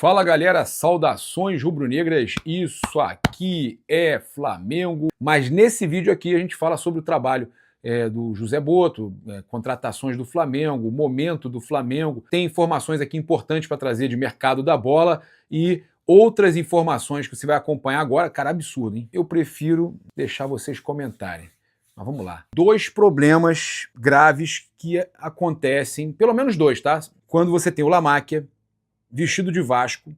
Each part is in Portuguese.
Fala galera, saudações rubro-negras, isso aqui é Flamengo, mas nesse vídeo aqui a gente fala sobre o trabalho do José Botto, contratações do Flamengo, momento do Flamengo, tem informações aqui importantes para trazer de mercado da bola e outras informações que você vai acompanhar agora. Cara, absurdo, hein? Eu prefiro deixar vocês comentarem. Mas vamos lá. 2 problemas graves que acontecem, pelo menos 2, tá? Quando você tem o Lamáquia vestido de Vasco,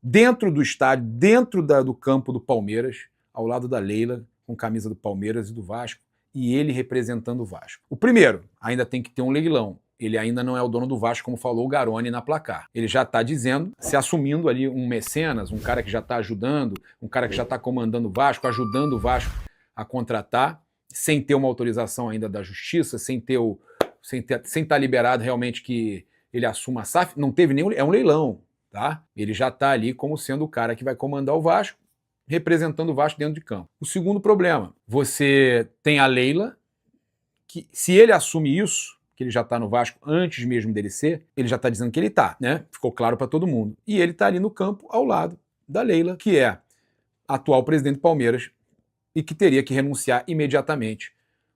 dentro do estádio, dentro do campo do Palmeiras, ao lado da Leila, com camisa do Palmeiras e do Vasco, e ele representando o Vasco. O primeiro, ainda tem que ter um leilão. Ele ainda não é o dono do Vasco, como falou o Garoni na Placar. Ele já está dizendo, se assumindo ali um mecenas, um cara que já está ajudando, um cara que já está comandando o Vasco, ajudando o Vasco a contratar, sem ter uma autorização ainda da Justiça, sem estar liberado realmente que ele assuma a SAF, não teve nenhum, é um leilão, tá? Ele já está ali como sendo o cara que vai comandar o Vasco, representando o Vasco dentro de campo. O segundo problema, você tem a Leila, que se ele assume isso, que ele já está no Vasco antes mesmo dele ser, ele já está dizendo que ele está, né? Ficou claro para todo mundo. E ele está ali no campo ao lado da Leila, que é atual presidente do Palmeiras e que teria que renunciar imediatamente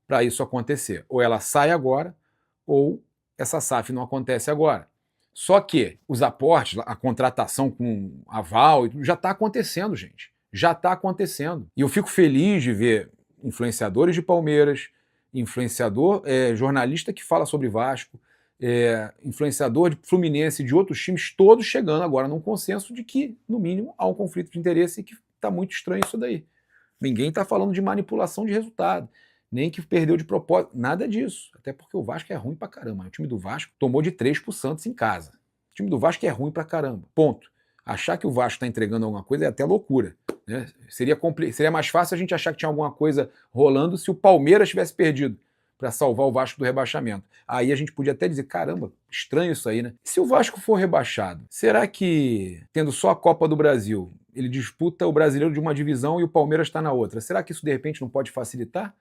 para isso acontecer. Ou ela sai agora, ou essa SAF não acontece agora. Só que os aportes, a contratação com aval, já está acontecendo, gente. Já está acontecendo. E eu fico feliz de ver influenciadores de Palmeiras, jornalista que fala sobre Vasco, influenciador de Fluminense e de outros times, todos chegando agora num consenso de que, no mínimo, há um conflito de interesse e que está muito estranho isso daí. Ninguém está falando de manipulação de resultado, nem que perdeu de propósito, nada disso. Até porque o Vasco é ruim pra caramba. O time do Vasco tomou de 3 pro Santos em casa. O time do Vasco é ruim pra caramba. Ponto. Achar que o Vasco está entregando alguma coisa é até loucura, né? Seria mais fácil a gente achar que tinha alguma coisa rolando se o Palmeiras tivesse perdido para salvar o Vasco do rebaixamento. Aí a gente podia até dizer, caramba, estranho isso aí, né? E se o Vasco for rebaixado, será que, tendo só a Copa do Brasil, ele disputa o Brasileiro de uma divisão e o Palmeiras está na outra? Será que isso de repente não pode facilitar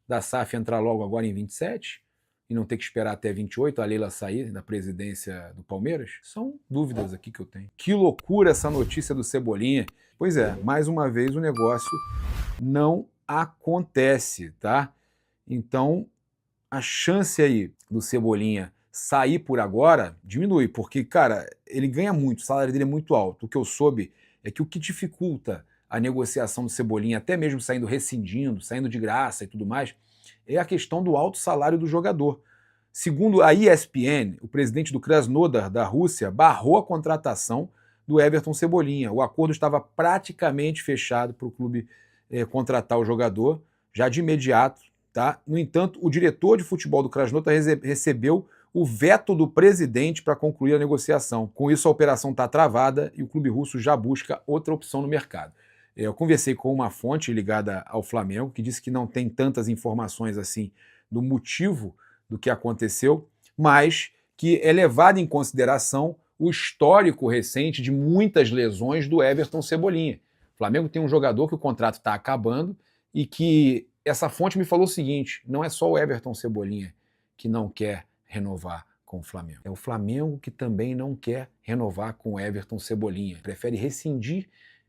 da SAF entrar logo agora em 27 e não ter que esperar até 28 a Leila sair da presidência do Palmeiras? São dúvidas aqui que eu tenho. Que loucura essa notícia do Cebolinha. Pois é, mais uma vez o negócio não acontece, tá? Então, a chance aí do Cebolinha sair por agora diminui, porque, cara, ele ganha muito, o salário dele é muito alto. O que eu soube é que o que dificulta a negociação do Cebolinha, até mesmo saindo rescindindo, saindo de graça e tudo mais, é a questão do alto salário do jogador. Segundo a ESPN, o presidente do Krasnodar da Rússia barrou a contratação do Everton Cebolinha. O acordo estava praticamente fechado para o clube contratar o jogador, já de imediato, tá? No entanto, o diretor de futebol do Krasnodar recebeu o veto do presidente para concluir a negociação. Com isso, a operação está travada e o clube russo já busca outra opção no mercado. Eu conversei com uma fonte ligada ao Flamengo, que disse que não tem tantas informações assim do motivo do que aconteceu, mas que é levado em consideração o histórico recente de muitas lesões do Everton Cebolinha. O Flamengo tem um jogador que o contrato está acabando e que essa fonte me falou o seguinte, não é só o Everton Cebolinha que não quer renovar com o Flamengo. É o Flamengo que também não quer renovar com o Everton Cebolinha. Prefere rescindir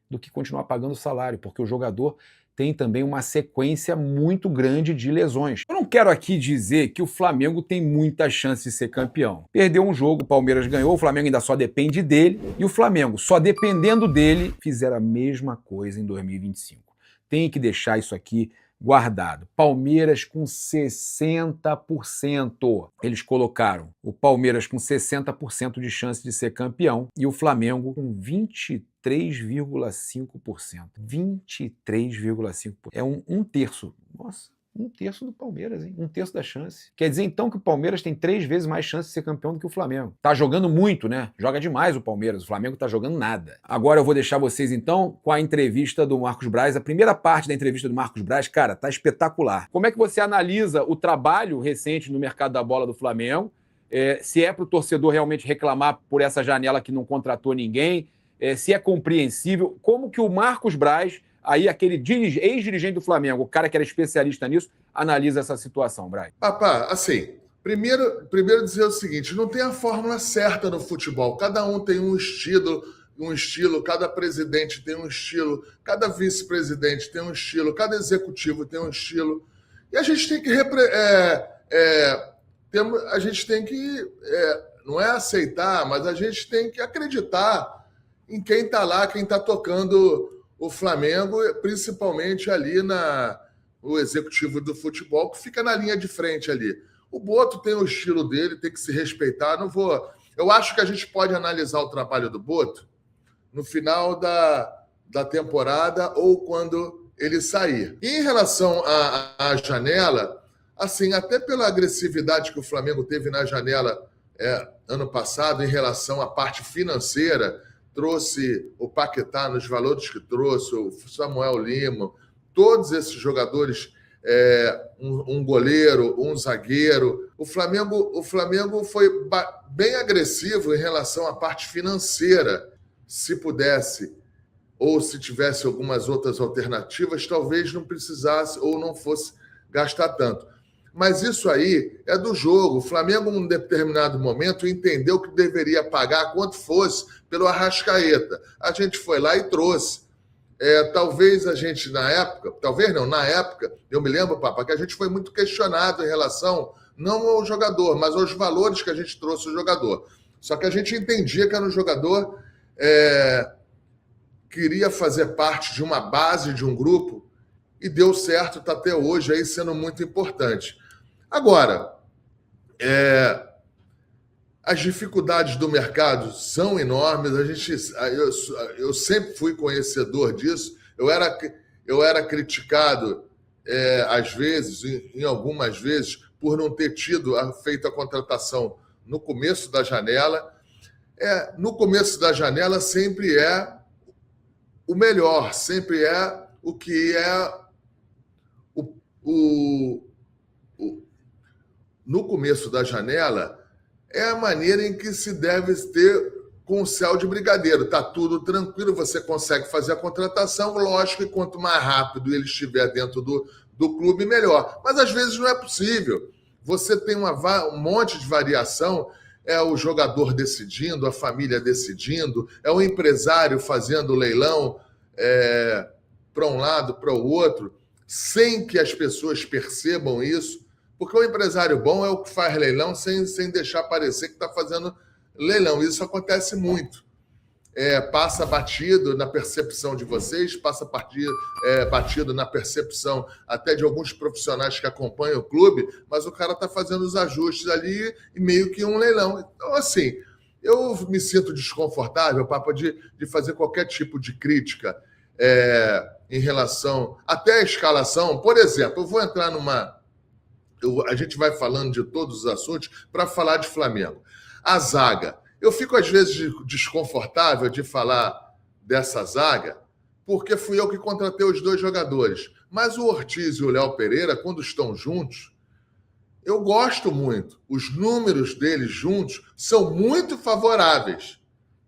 do que continuar pagando o salário, porque o jogador tem também uma sequência muito grande de lesões. Eu não quero aqui dizer que o Flamengo tem muita chance de ser campeão. Perdeu um jogo, o Palmeiras ganhou, o Flamengo ainda só depende dele, e o Flamengo, só dependendo dele, fizeram a mesma coisa em 2025. Tem que deixar isso aqui guardado. Palmeiras com 60%. Eles colocaram o Palmeiras com 60% de chance de ser campeão e o Flamengo com 23,5%. 23,5%. É um terço. Nossa, um terço do Palmeiras, hein? Um terço da chance. Quer dizer, então, que o Palmeiras tem 3 vezes mais chance de ser campeão do que o Flamengo. Tá jogando muito, né? Joga demais o Palmeiras. O Flamengo tá jogando nada. Agora eu vou deixar vocês, então, com a entrevista do Marcos Braz. A primeira parte da entrevista do Marcos Braz, cara, tá espetacular. Como é que você analisa o trabalho recente no mercado da bola do Flamengo? Se é pro torcedor realmente reclamar por essa janela que não contratou ninguém? Se é compreensível? Como que o Marcos Braz, aí aquele ex-dirigente do Flamengo, o cara que era especialista nisso, analisa essa situação, Braz? Papá, assim, primeiro dizer o seguinte, não tem a fórmula certa no futebol, cada um tem um estilo, um estilo, cada presidente tem um estilo, cada vice-presidente tem um estilo, cada executivo tem um estilo. E a gente tem que a gente tem que não é aceitar, mas a gente tem que acreditar em quem está lá, quem está tocando o Flamengo, principalmente ali o executivo do futebol, que fica na linha de frente ali. O Boto tem o estilo dele, tem que se respeitar. Eu acho que a gente pode analisar o trabalho do Boto no final da temporada ou quando ele sair. E em relação à janela, assim, até pela agressividade que o Flamengo teve na janela ano passado em relação à parte financeira, trouxe o Paquetá nos valores que trouxe, o Samuel Lima, todos esses jogadores, um goleiro, um zagueiro. O Flamengo foi bem agressivo em relação à parte financeira. Se pudesse, ou se tivesse algumas outras alternativas, talvez não precisasse ou não fosse gastar tanto. Mas isso aí é do jogo. O Flamengo, num determinado momento, entendeu que deveria pagar quanto fosse pelo Arrascaeta. A gente foi lá e trouxe. Talvez a gente, na época, eu me lembro, Papa, que a gente foi muito questionado em relação, não ao jogador, mas aos valores que a gente trouxe ao jogador. Só que a gente entendia que era um jogador queria fazer parte de uma base, de um grupo, e deu certo, está até hoje aí sendo muito importante. Agora, as dificuldades do mercado são enormes. Eu sempre fui conhecedor disso. Eu era criticado, às vezes, em algumas vezes, por não ter feito a contratação no começo da janela. No começo da janela sempre é o melhor, sempre é o que é no começo da janela é a maneira em que se deve ter com o céu de brigadeiro. Está tudo tranquilo, você consegue fazer a contratação, lógico, e quanto mais rápido ele estiver dentro do clube, melhor. Mas às vezes não é possível. Você tem um monte de variação, é o jogador decidindo, a família decidindo, é o empresário fazendo leilão para um lado, para o outro, sem que as pessoas percebam isso, porque o empresário bom é o que faz leilão sem deixar parecer que está fazendo leilão. Isso acontece muito. Passa batido na percepção de vocês, passa batido na percepção até de alguns profissionais que acompanham o clube, mas o cara está fazendo os ajustes ali e meio que um leilão. Então, assim, eu me sinto desconfortável, Papa, de fazer qualquer tipo de crítica em relação até a escalação. Por exemplo, eu vou entrar a gente vai falando de todos os assuntos para falar de Flamengo. A zaga. Eu fico, às vezes, desconfortável de falar dessa zaga, porque fui eu que contratei os dois jogadores. Mas o Ortiz e o Léo Pereira, quando estão juntos, eu gosto muito. Os números deles juntos são muito favoráveis.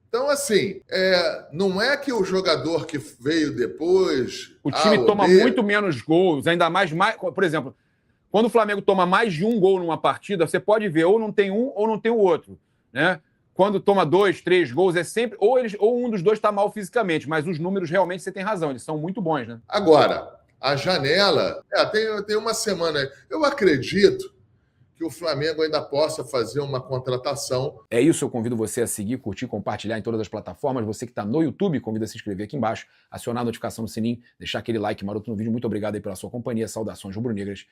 Então, assim, não é que o jogador que veio depois... O time toma muito menos gols, ainda mais... Por exemplo, quando o Flamengo toma mais de um gol numa partida, você pode ver ou não tem um ou não tem o outro, né? Quando toma 2, 3 gols, é sempre... Ou um dos dois está mal fisicamente, mas os números realmente, você tem razão, eles são muito bons, né? Agora, a janela... tem uma semana... Eu acredito que o Flamengo ainda possa fazer uma contratação. É isso, eu convido você a seguir, curtir, compartilhar em todas as plataformas. Você que está no YouTube, convido a se inscrever aqui embaixo, acionar a notificação no sininho, deixar aquele like maroto no vídeo. Muito obrigado aí pela sua companhia. Saudações rubro-negras